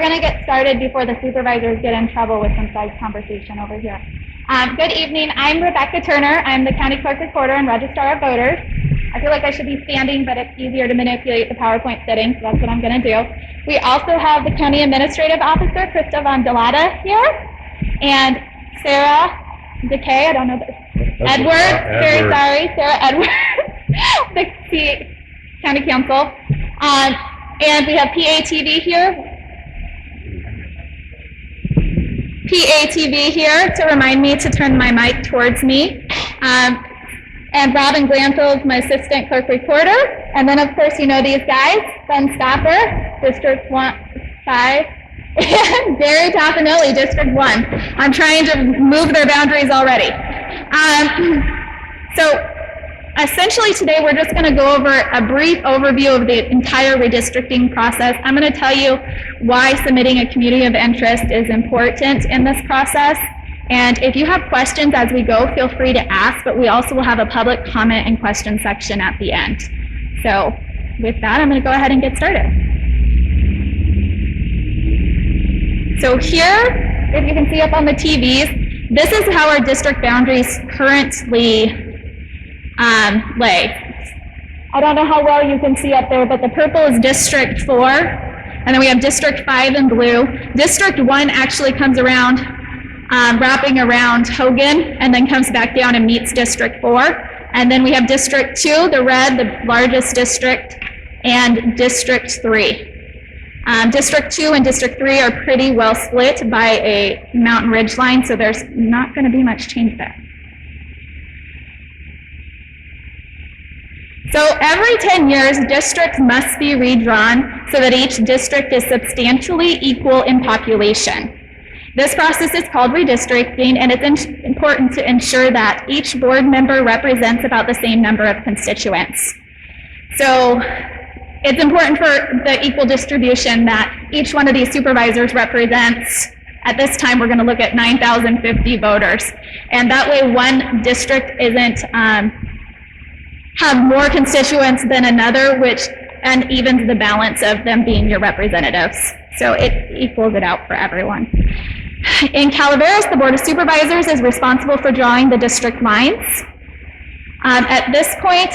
going to get started before the supervisors get in trouble with some side conversation over here. Good evening. I'm Rebecca Turner. I'm the County Clerk Recorder and Registrar of Voters. I feel like I should be standing, but it's easier to manipulate the PowerPoint sitting, so that's what I'm going to do. We also have the County Administrative Officer, Krista Vondolata, here, and Sarah Decay, I don't know, Edwards, very sorry, Sarah Edwards, the County Council. And we have PATV here to remind me to turn my mic towards me. And Robin Glanfield's my assistant clerk recorder. And then, of course, you know these guys, Ben Stopper, District 5, and Barry Toffanelli, District 1. I'm trying to move their boundaries already. So essentially today we're just going to go over a brief overview of the entire redistricting process. I'm going to tell you why submitting a community of interest is important in this process. And if you have questions as we go, feel free to ask, but we also will have a public comment and question section at the end. So with that, I'm going to go ahead and get started. So here, if you can see up on the TVs, this is how our district boundaries currently lay. I don't know how well you can see up there, but the purple is District 4, and then we have District 5 in blue. District 1 actually comes around, wrapping around Hogan, and then comes back down and meets District 4. And then we have District 2, the red, the largest district, and District 3. District 2 and District 3 are pretty well split by a mountain ridge line, so there's not going to be much change there. So every 10 years, districts must be redrawn so that each district is substantially equal in population. This process is called redistricting, and it's important to ensure that each board member represents about the same number of constituents. So it's important for the equal distribution that each one of these supervisors represents. At this time, we're going to look at 9,050 voters. And that way one district isn't have more constituents than another, and evens the balance of them being your representatives. So it equals it out for everyone. In Calaveras, the Board of Supervisors is responsible for drawing the district lines. At this point,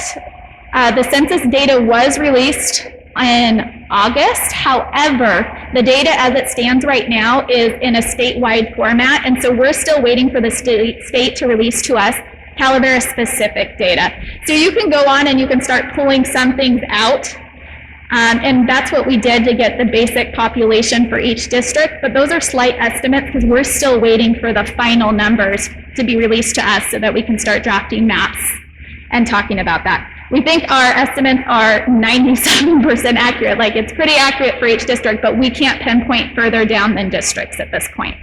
the census data was released in August. However, the data as it stands right now is in a statewide format, and so we're still waiting for the state to release to us Calaveras specific data. So you can go on and you can start pulling some things out, and that's what we did to get the basic population for each district, but those are slight estimates because we're still waiting for the final numbers to be released to us so that we can start drafting maps and talking about that. We think our estimates are 97% accurate, like it's pretty accurate for each district, but we can't pinpoint further down than districts at this point.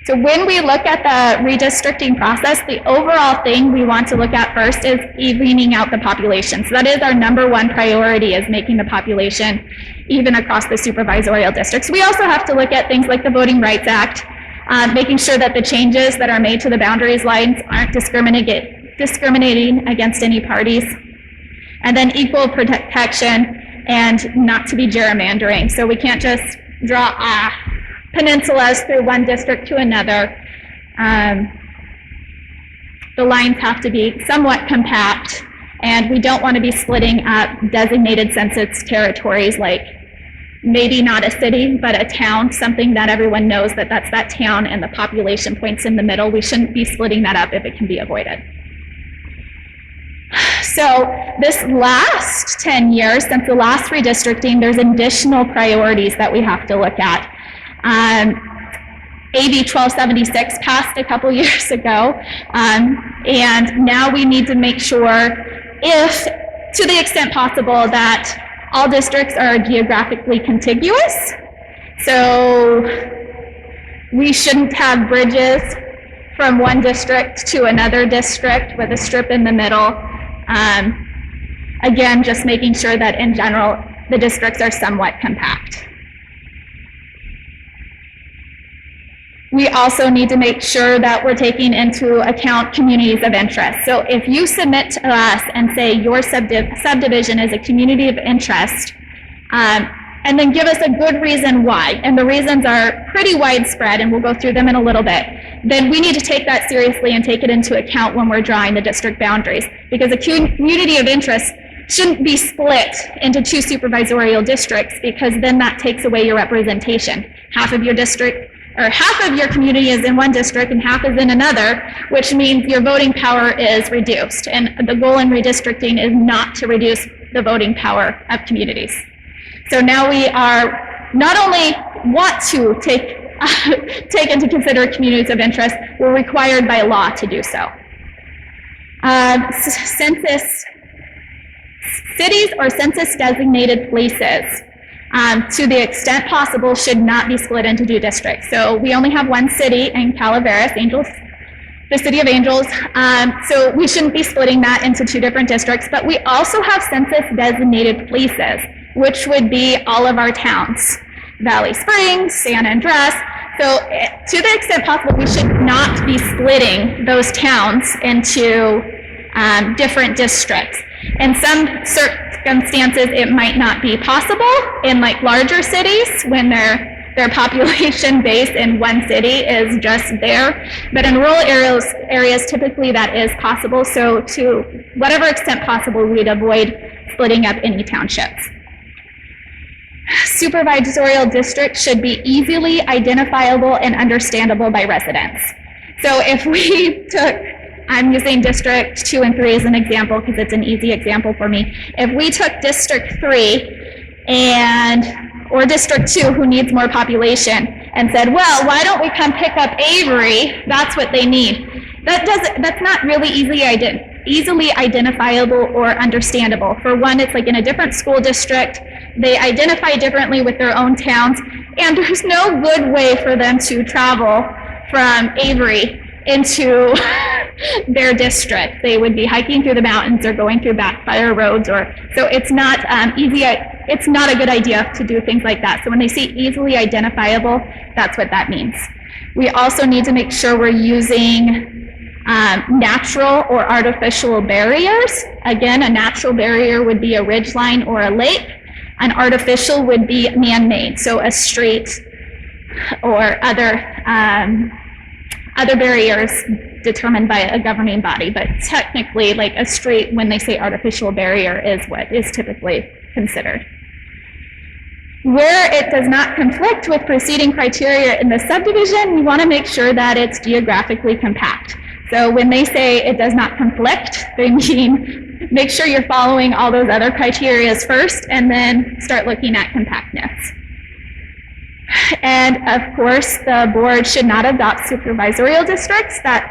So when we look at the redistricting process, the overall thing we want to look at first is evening out the population. So that is our number one priority, is making the population even across the supervisorial districts. We also have to look at things like the Voting Rights Act, making sure that the changes that are made to the boundaries lines aren't discriminating against any parties. And then equal protection and not to be gerrymandering. So we can't just draw peninsulas through one district to another. The lines have to be somewhat compact, and we don't want to be splitting up designated census territories, like maybe not a city, but a town, something that everyone knows that that's that town and the population points in the middle. We shouldn't be splitting that up if it can be avoided. So this last 10 years, since the last redistricting, there's additional priorities that we have to look at. AB 1276 passed a couple years ago, and now we need to make sure, if to the extent possible, that all districts are geographically contiguous. So we shouldn't have bridges from one district to another district with a strip in the middle. Again, just making sure that in general the districts are somewhat compact. We also need to make sure that we're taking into account communities of interest. So if you submit to us and say your subdivision is a community of interest, and then give us a good reason why, and the reasons are pretty widespread, and we'll go through them in a little bit, then we need to take that seriously and take it into account when we're drawing the district boundaries, because a community of interest shouldn't be split into two supervisorial districts, because then that takes away your representation. Half of your district, or half of your community is in one district and half is in another, which means your voting power is reduced. And the goal in redistricting is not to reduce the voting power of communities. So now we are not only want to take into consider communities of interest, we're required by law to do so. Cities or census designated places, to the extent possible, should not be split into two districts. So we only have one city in Calaveras, the City of Angels, so we shouldn't be splitting that into two different districts, but we also have census designated places, which would be all of our towns, Valley Springs, San Andres. So to the extent possible, we should not be splitting those towns into different districts. In some circumstances, it might not be possible in like larger cities when their population base in one city is just there. But in rural areas, typically that is possible. So to whatever extent possible, we'd avoid splitting up any townships. Supervisorial districts should be easily identifiable and understandable by residents. So if we took, I'm using District 2 and 3 as an example because it's an easy example for me. If we took District 3 or District 2, who needs more population, and said, well, why don't we come pick up Avery? That's what they need. That's not really easily identifiable or understandable. For one, it's like in a different school district. They identify differently with their own towns, and there's no good way for them to travel from Avery into their district. They would be hiking through the mountains or going through backfire roads, so it's not it's not a good idea to do things like that. So when they say easily identifiable, that's what that means. We also need to make sure we're using natural or artificial barriers. Again, a natural barrier would be a ridgeline or a lake. An artificial would be man-made, so a street or other barriers determined by a governing body. But technically, like a street, when they say artificial barrier, is what is typically considered. Where it does not conflict with preceding criteria in the subdivision, you want to make sure that it's geographically compact. So when they say it does not conflict, they mean make sure you're following all those other criteria first and then start looking at compactness. And of course, the board should not adopt supervisorial districts that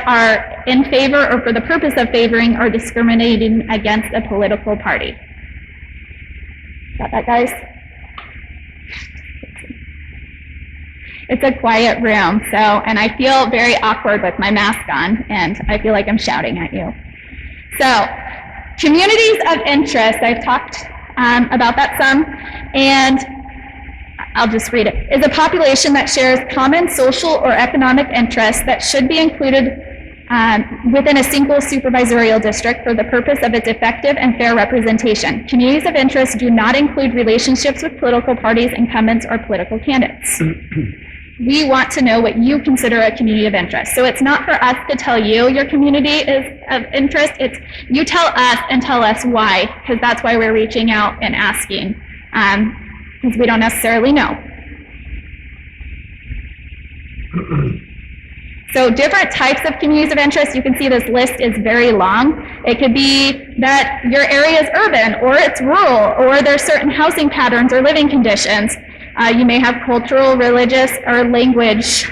are in favor or for the purpose of favoring or discriminating against a political party. Got that, guys? It's a quiet room, and I feel very awkward with my mask on, and I feel like I'm shouting at you. So, communities of interest, I've talked about that some, and I'll just read it. Is a population that shares common social or economic interests that should be included within a single supervisorial district for the purpose of its effective and fair representation. Communities of interest do not include relationships with political parties, incumbents, or political candidates. We want to know what you consider a community of interest. So it's not for us to tell you your community is of interest. It's you tell us and tell us why, because that's why we're reaching out and asking, because we don't necessarily know. So different types of communities of interest, you can see this list is very long. It could be that your area is urban, or it's rural, or there's certain housing patterns or living conditions. You may have cultural, religious, or language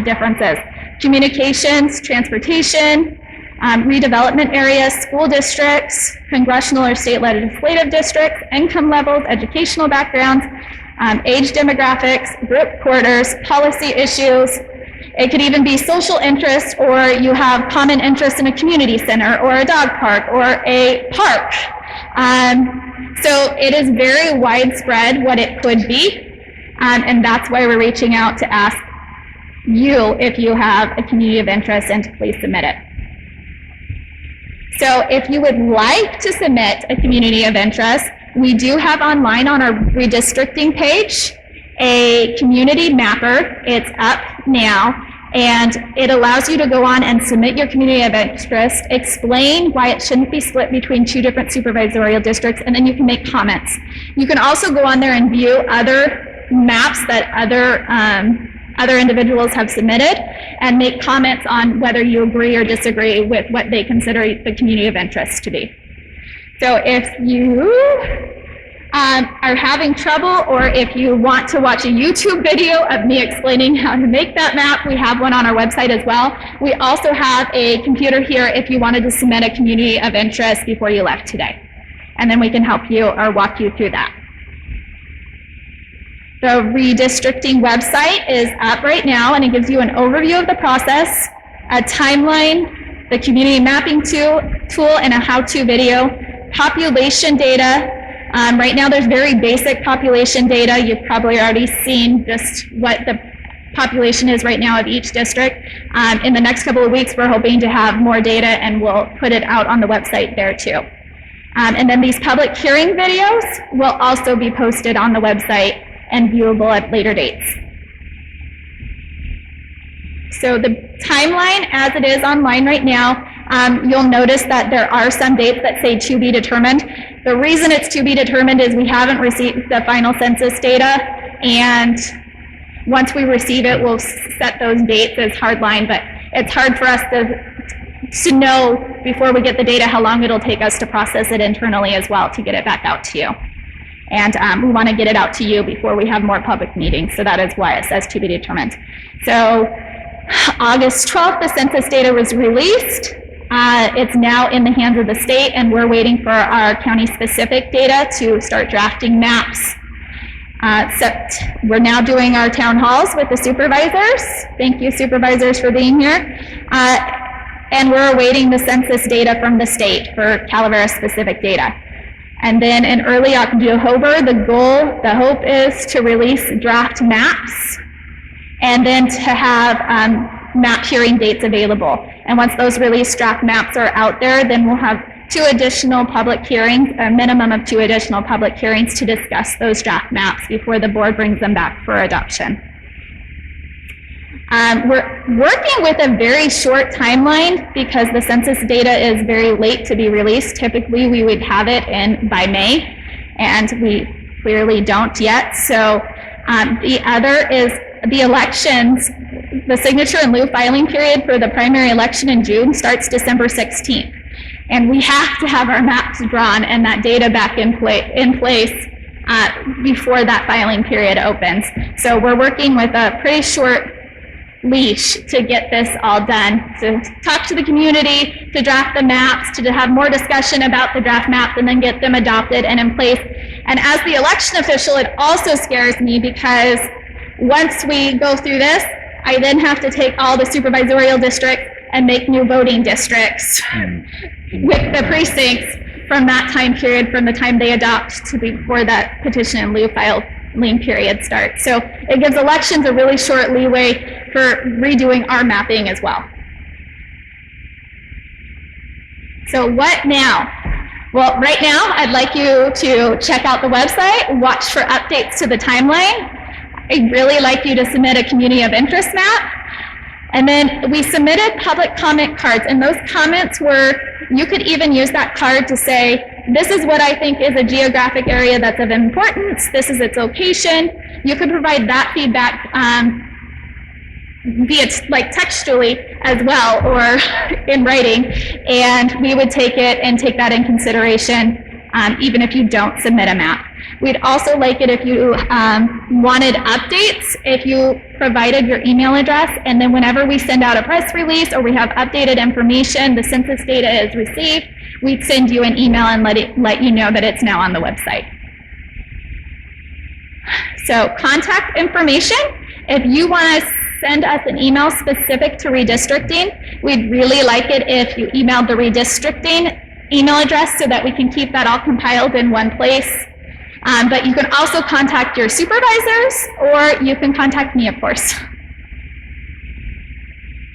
differences. Communications, transportation, redevelopment areas, school districts, congressional or state legislative districts, income levels, educational backgrounds, age demographics, group quarters, policy issues. It could even be social interest, or you have common interest in a community center or a dog park or a park. So it is very widespread what it could be, and that's why we're reaching out to ask you if you have a community of interest and to please submit it. So if you would like to submit a community of interest, we do have online on our redistricting page a community mapper. It's up now, and it allows you to go on and submit your community of interest, explain why it shouldn't be split between two different supervisorial districts, and then you can make comments. You can also go on there and view other maps that other individuals have submitted and make comments on whether you agree or disagree with what they consider the community of interest to be. So if you are having trouble, or if you want to watch a YouTube video of me explaining how to make that map, we have one on our website as well. We also have a computer here if you wanted to submit a community of interest before you left today. And then we can help you or walk you through that. The redistricting website is up right now, and it gives you an overview of the process, a timeline, the community mapping tool, and a how-to video. Population data. Right now there's very basic population data. You've probably already seen just what the population is right now of each district. In the next couple of weeks, we're hoping to have more data, and we'll put it out on the website there too. And then these public hearing videos will also be posted on the website and viewable at later dates. So the timeline as it is online right now, you'll notice that there are some dates that say to be determined. The reason it's to be determined is we haven't received the final census data, and once we receive it, we'll set those dates as hardline, but it's hard for us to know before we get the data how long it'll take us to process it internally as well to get it back out to you. And we want to get it out to you before we have more public meetings, so that is why it says to be determined. So August 12th, the census data was released. It's now in the hands of the state, and we're waiting for our county-specific data to start drafting maps. We're now doing our town halls with the supervisors. Thank you, supervisors, for being here. And we're awaiting the census data from the state for Calaveras-specific data. And then in early October, the hope is to release draft maps, and then to have map hearing dates available. And once those released draft maps are out there, then we'll have 2 additional public hearings, a minimum of 2 additional public hearings to discuss those draft maps before the board brings them back for adoption. We're working with a very short timeline because the census data is very late to be released. Typically, we would have it in by May, and we clearly don't yet. So the other is the elections. The signature in lieu filing period for the primary election in June starts December 16th. And we have to have our maps drawn and that data back in place before that filing period opens. So we're working with a pretty short leash to get this all done, to talk to the community, to draft the maps, to have more discussion about the draft maps, and then get them adopted and in place. And as the election official, it also scares me because once we go through this, I then have to take all the supervisorial districts and make new voting districts with the precincts from that time period, from the time they adopt to before that petition in lieu filing period starts. So it gives elections a really short leeway for redoing our mapping as well. So what now? Well, right now, I'd like you to check out the website, watch for updates to the timeline. I'd really like you to submit a community of interest map. And then we submitted public comment cards, and those comments were, you could even use that card to say, this is what I think is a geographic area that's of importance, this is its location. You could provide that feedback via like textually as well, or in writing, and we would take it and take that in consideration even if you don't submit a map. We'd also like it if you wanted updates, if you provided your email address, and then whenever we send out a press release or we have updated information, the census data is received, we'd send you an email and let you know that it's now on the website. So contact information, if you want to send us an email specific to redistricting, we'd really like it if you emailed the redistricting email address so that we can keep that all compiled in one place. But you can also contact your supervisors, or you can contact me, of course.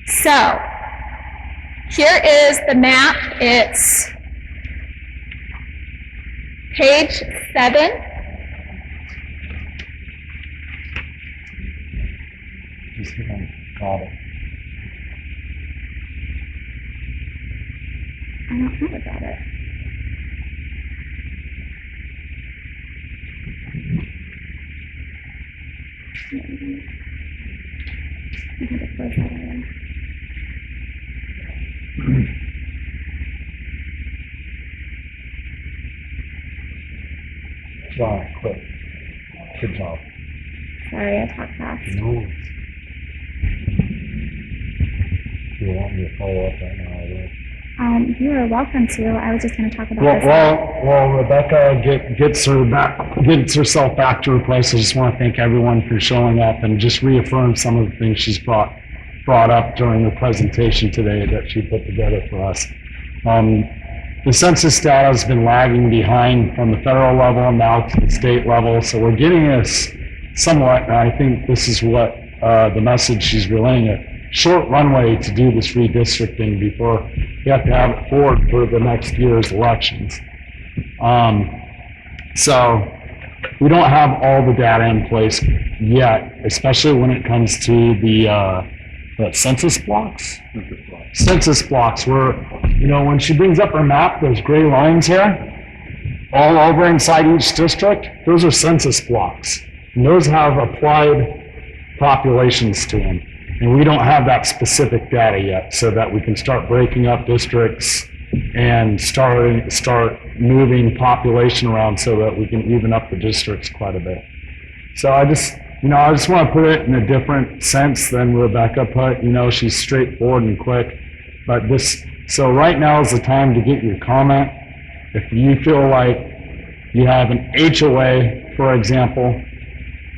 So here is the map. It's page 7. Just got it. I don't know about it. I had to close that area. Wow, quick. Good job. Sorry, I talked fast. No. Do you want me to follow up right now? You are welcome to. I was just going to talk about this. Well, Rebecca gets herself back to her place. I just want to thank everyone for showing up and just reaffirm some of the things she's brought up during the presentation today that she put together for us. The census data has been lagging behind from the federal level now to the state level, so we're getting this somewhat, and I think this is what the message she's relaying, a short runway to do this redistricting before you have to have it forward for the next year's elections. So we don't have all the data in place yet, especially when it comes to the census blocks. Census blocks where, when she brings up her map, those gray lines here, all over inside each district, those are census blocks. And those have applied populations to them. And we don't have that specific data yet so that we can start breaking up districts and start moving population around so that we can even up the districts quite a bit. So I just want to put it in a different sense than Rebecca put. She's straightforward and quick. But so right now is the time to get your comment. If you feel like you have an HOA, for example,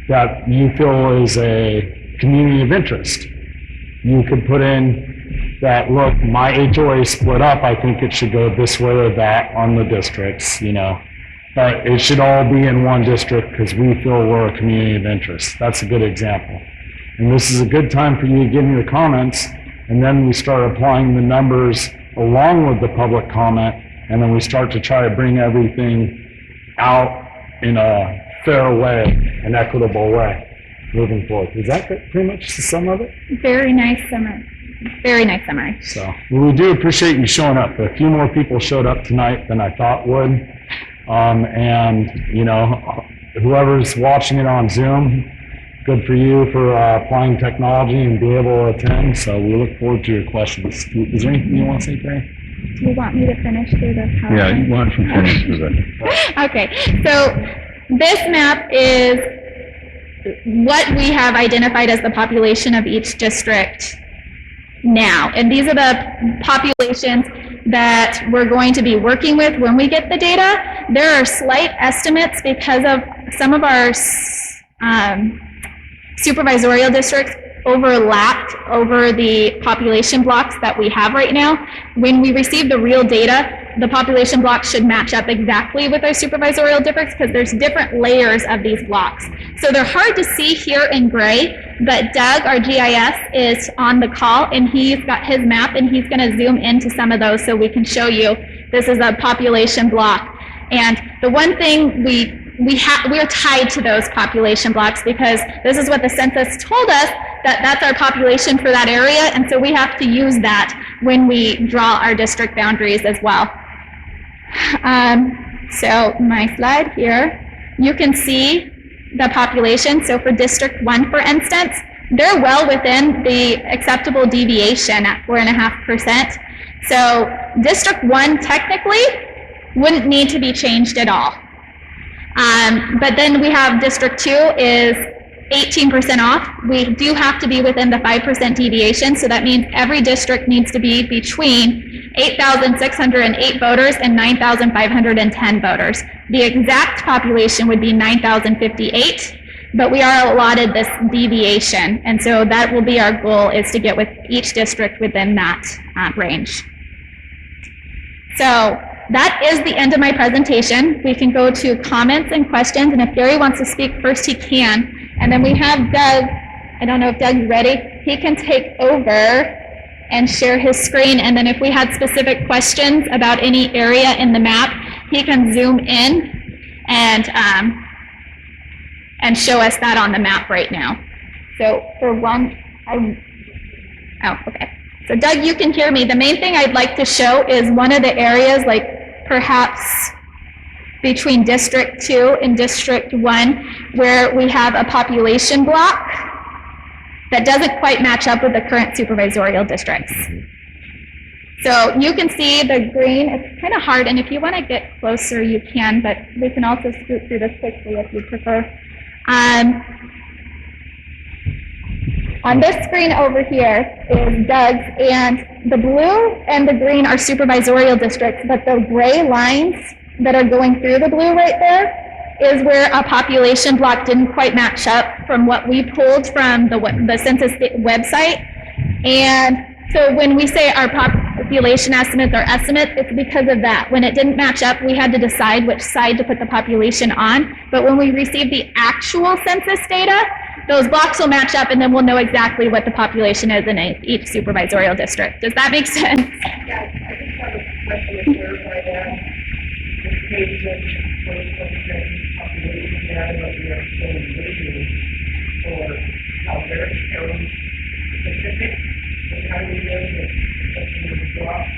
that you feel is a community of interest, you could put in that, look, my HOA split up, I think it should go this way or that on the districts, but it should all be in one district because we feel we're a community of interest. That's a good example. And this is a good time for you to give me your comments, and then we start applying the numbers along with the public comment, and then we start to try to bring everything out in a fair way, an equitable way moving forward. Is that pretty much the sum of it? Very nice summary. Very nice summary. So we do appreciate you showing up. A few more people showed up tonight than I thought would. And, whoever's watching it on Zoom, good for you for applying technology and be able to attend. So we look forward to your questions. Is there anything you want to say, Carrie? Do you want me to finish through this? Yeah, you want to finish through that. Okay, so this map is what we have identified as the population of each district now. And these are the populations that we're going to be working with when we get the data. There are slight estimates because of some of our supervisorial districts overlapped over the population blocks that we have right now. When we receive the real data, the population blocks should match up exactly with our supervisorial districts because there's different layers of these blocks. So they're hard to see here in gray, but Doug, our GIS, is on the call and he's got his map and he's going to zoom into some of those so we can show you this is a population block. And the one thing we're tied to those population blocks because this is what the census told us, that's our population for that area, and so we have to use that when we draw our district boundaries as well. So my slide here, you can see the population. So for District 1, for instance, they're well within the acceptable deviation at 4.5%. So District 1 technically wouldn't need to be changed at all. But then we have District 2 is 18% off. We do have to be within the 5% deviation, so that means every district needs to be between 8,608 voters and 9,510 voters. The exact population would be 9,058, but we are allotted this deviation, and so that will be our goal, is to get with each district within that range. So that is the end of my presentation. We can go to comments and questions, and if Gary wants to speak first, he can. And then we have Doug. I don't know if Doug's ready. He can take over and share his screen. And then if we had specific questions about any area in the map, he can zoom in and show us that on the map right now. So for one, okay. So Doug, you can hear me. The main thing I'd like to show is one of the areas, like perhaps between District 2 and District 1, where we have a population block that doesn't quite match up with the current supervisorial districts. So you can see the green, it's kind of hard, and if you want to get closer, you can, but we can also scoot through this quickly if you prefer. On this screen over here is Doug's, and the blue and the green are supervisorial districts, but the gray lines that are going through the blue right there is where a population block didn't quite match up from what we pulled from the Census website. And so when we say our population estimates are estimates, it's because of that. When it didn't match up, we had to decide which side to put the population on. But when we receive the actual census data, those blocks will match up, and then we'll know exactly what the population is in each supervisorial district. Does that make sense? Yes, I just have a question to clarify that. This page that population data that we are showing visually for Calaveras County specific, and how do we know that the blocks?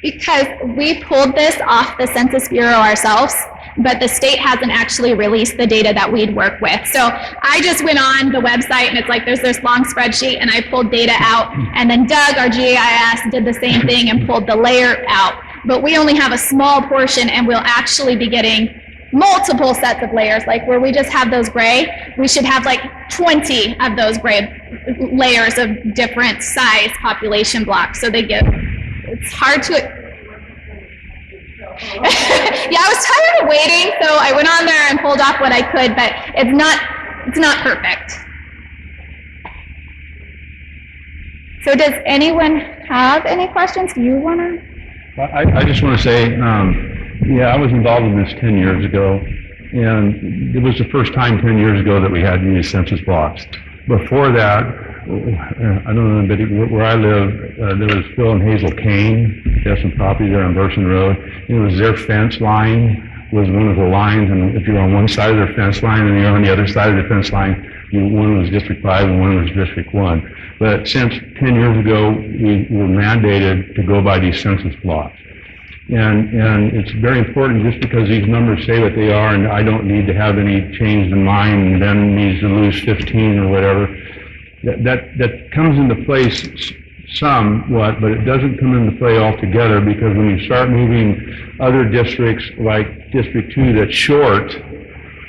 Because we pulled this off the Census Bureau ourselves, but the state hasn't actually released the data that we'd work with. So I just went on the website, and it's like there's this long spreadsheet, and I pulled data out, and then Doug, our GIS, did the same thing and pulled the layer out. But we only have a small portion, and we'll actually be getting multiple sets of layers. Like where we just have those gray, we should have like 20 of those gray layers of different size population blocks. So they get, it's hard to, yeah, I was tired of waiting, so I went on there and pulled off what I could, but it's not perfect. So does anyone have any questions? Do you want to? I just want to say, yeah, I was involved in this 10 years ago, and it was the first time 10 years ago that we had any census blocks. Before that, I don't know, but where I live, there was Phil and Hazel Kane. They have some property there on Burson Road. It was their fence line was one of the lines, and if you're on one side of their fence line and you're on the other side of the fence line, one was District 5 and one was District 1. But since 10 years ago, we were mandated to go by these census blocks. And it's very important, just because these numbers say what they are, and I don't need to have any change in mind, and Ben needs to lose 15 or whatever. That comes into place somewhat, but it doesn't come into play altogether, because when you start moving other districts, like District 2 that's short,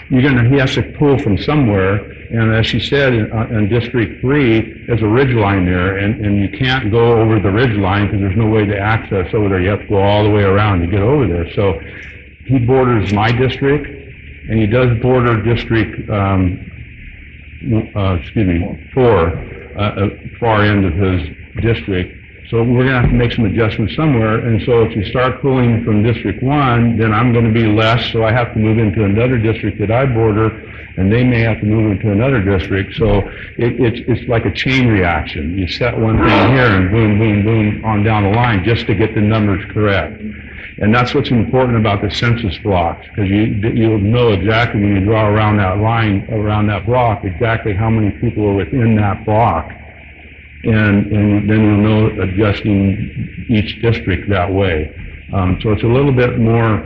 he has to pull from somewhere. And as she said, in District 3, there's a ridge line there, and you can't go over the ridge line because there's no way to access over there. You have to go all the way around to get over there. So he borders my district, and he does border District 4, far end of his district. So we're going to have to make some adjustments somewhere. And so if you start pulling from District 1, then I'm going to be less, so I have to move into another district that I border, and they may have to move into another district. So it's like a chain reaction. You set one thing here and boom, boom, boom on down the line just to get the numbers correct. And that's what's important about the census blocks, because you'll know exactly when you draw around that line, around that block, exactly how many people are within that block. And then you'll know adjusting each district that way. So it's a little bit more,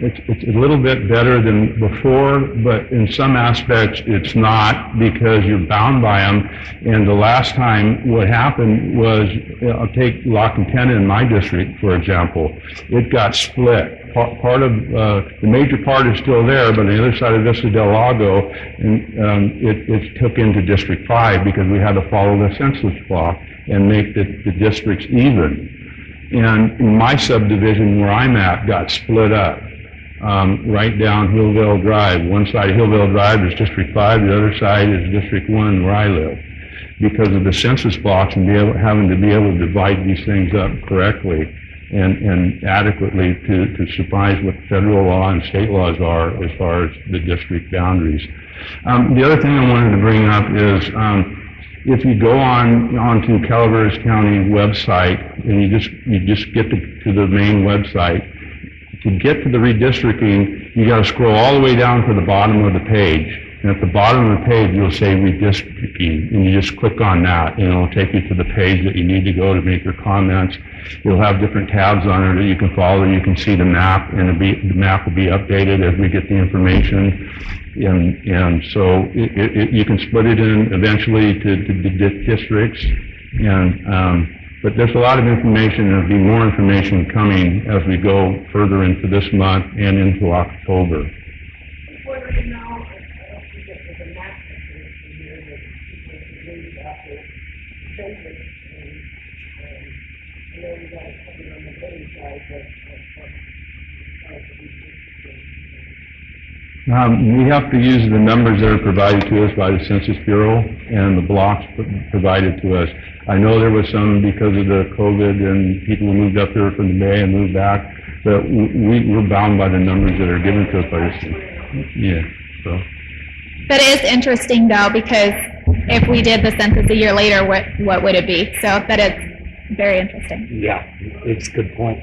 it's a little bit better than before, but in some aspects it's not, because you're bound by them. And the last time what happened was, I'll take La Quintana in my district, for example. It got split. Part of the major part is still there, but on the other side of Vista del Lago, it took into District 5 because we had to follow the census block and make the districts even. And my subdivision where I'm at got split up, right down Hillville Drive. One side of Hillville Drive is District 5, the other side is District 1 where I live, because of the census blocks and having to be able to divide these things up correctly and adequately to surprise what federal law and state laws are as far as the district boundaries. The other thing I wanted to bring up is if you go onto Calaveras County website and you just get to the main website, to get to the redistricting, you got to scroll all the way down to the bottom of the page. And at the bottom of the page, you'll say redistricting, and you just click on that, and it'll take you to the page that you need to go to make your comments. It'll have different tabs on it that you can follow. You can see the map, and the map will be updated as we get the information. And so you can split it in eventually to districts. But there's a lot of information, and there'll be more information coming as we go further into this month and into October. Before we know, I don't think that there's a master here that people can read about the census, and I know you guys coming on the voting side, but we have to use the numbers that are provided to us by the Census Bureau and the blocks provided to us. I know there was some because of the COVID and people who moved up here from the Bay and moved back, but we're bound by the numbers that are given to us by this. Yeah, so. But it is interesting though, because if we did the census a year later, what would it be? So that is very interesting. Yeah, it's a good point.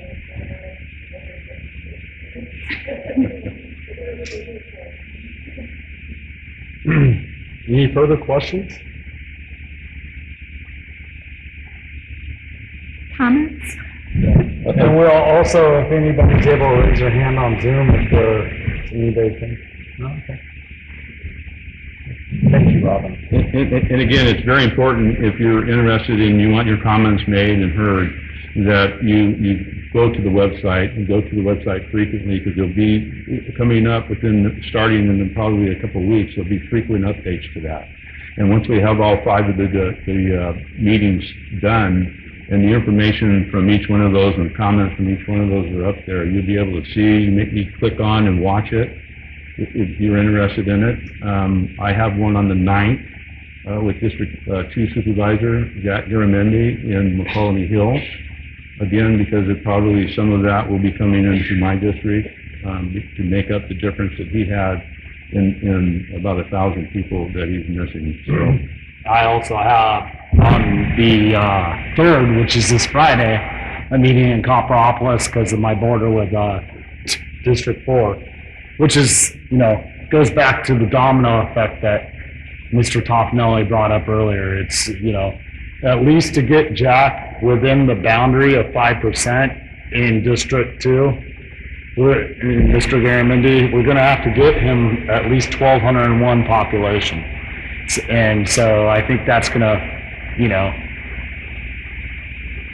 Any further questions? Comments? And we'll also, if anybody's able to raise their hand on Zoom, if anybody can. No? Okay. Thank you, Robin. And again, it's very important if you're interested and you want your comments made and heard, that you go to the website and go to the website frequently, because there'll be coming up starting in probably a couple of weeks, there'll be frequent updates to that. And once we have all 5 of the meetings done, and the information from each one of those and comments from each one of those are up there, you'll be able to see, you click on and watch it if you're interested in it. I have one on the 9th with District 2 Supervisor Jack Garamendi in McCullough Hill. Again, because probably some of that will be coming into my district to make up the difference that he had in about 1,000 people that he's missing. So I also have on the 3rd, which is this Friday, a meeting in Copperopolis because of my border with District 4, which is, goes back to the domino effect that Mr. Toffnelli brought up earlier. It's, at least to get Jack within the boundary of 5% in District 2, Mr. Garamendi, we're going to have to get him at least 1,201 population. And so I think that's going to,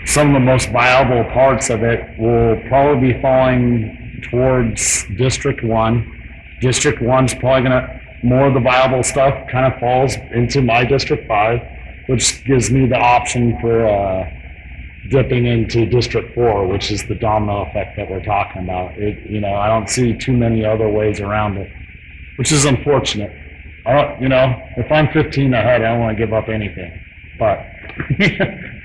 some of the most viable parts of it will probably be falling towards District 1. District 1's probably going to, more of the viable stuff kind of falls into my District 5, which gives me the option for dipping into District 4, which is the domino effect that we're talking about. I don't see too many other ways around it, which is unfortunate. If I'm 15 ahead, I don't want to give up anything. But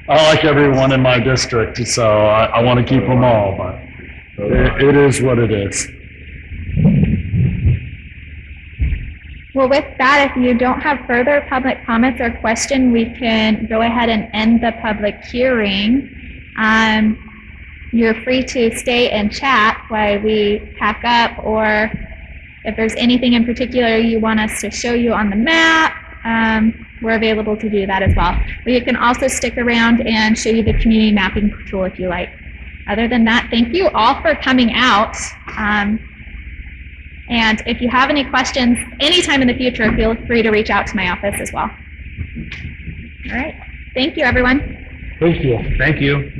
I like everyone in my district, so I want to keep them all, but it is what it is. Well, with that, if you don't have further public comments or questions, we can go ahead and end the public hearing. You're free to stay and chat while we pack up, or if there's anything in particular you want us to show you on the map, we're available to do that as well. We can also stick around and show you the community mapping tool if you like. Other than that, thank you all for coming out. And if you have any questions anytime in the future, feel free to reach out to my office as well. All right. Thank you, everyone. Thank you. thank you.